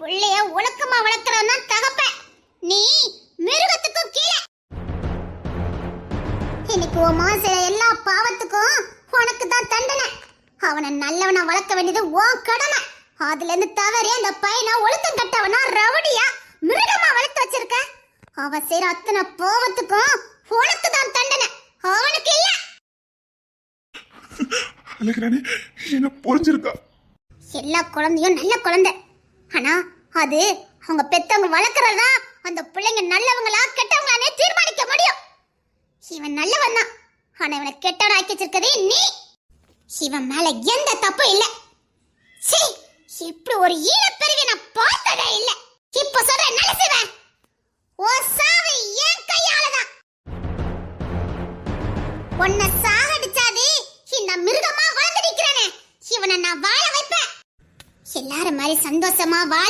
புள்ளைய ஒழுக்கமா வளர்க்கறவன் தான் தகப்பன். நீ மிருகத்துக்கும் கீழே. இன்னைக்கு உன் மாச எல்லா பாவத்துக்கும் உனக்கு தான் தண்டனை. அவனை நல்லவனா வளர்க்க வேண்டியது உன் கடமை. அதுல இருந்து தவறி அந்த பையனை ஒழுக்கம் கட்டவனா ரவுடியா மிருகமா வளர்த்து வச்சிருக்க. அவன் செய்யற அத்தனை பாவத்துக்கும் உனக்கு தான் தண்டனை, அவனுக்கு இல்ல. அழகுராணி என்ன புரிஞ்சிருக்கா? எல்லா குழந்தையும் நல்ல குழந்தை. ஆனா அது அவங்க பெத்தவங்க வளர்க்கறதா அந்த பிள்ளைங்க நல்லவங்களா கெட்டவங்களானே தீர்மானிக்க முடியும். இவன் நல்லவன் தான், ஆனா இவனை கெட்டவன் ஆக்கி வச்சிருக்கதே நீ. இவன் மேல எந்த தப்பும் இல்ல. சீ, இப்படி ஒரு ஈனப்பெருவி நான் பார்த்ததே இல்ல. இப்ப சொல்ற நல்ல சிவன், ஓ சாவு என் கையாலதான். உன்னை சாகடிச்சாது இந்த மிருகமா வாழ்ந்து நிக்கிறேனே, இவனை நான் வாழ வைப்பேன். எல்லாரும் மாதிரி சந்தோஷமா வாழ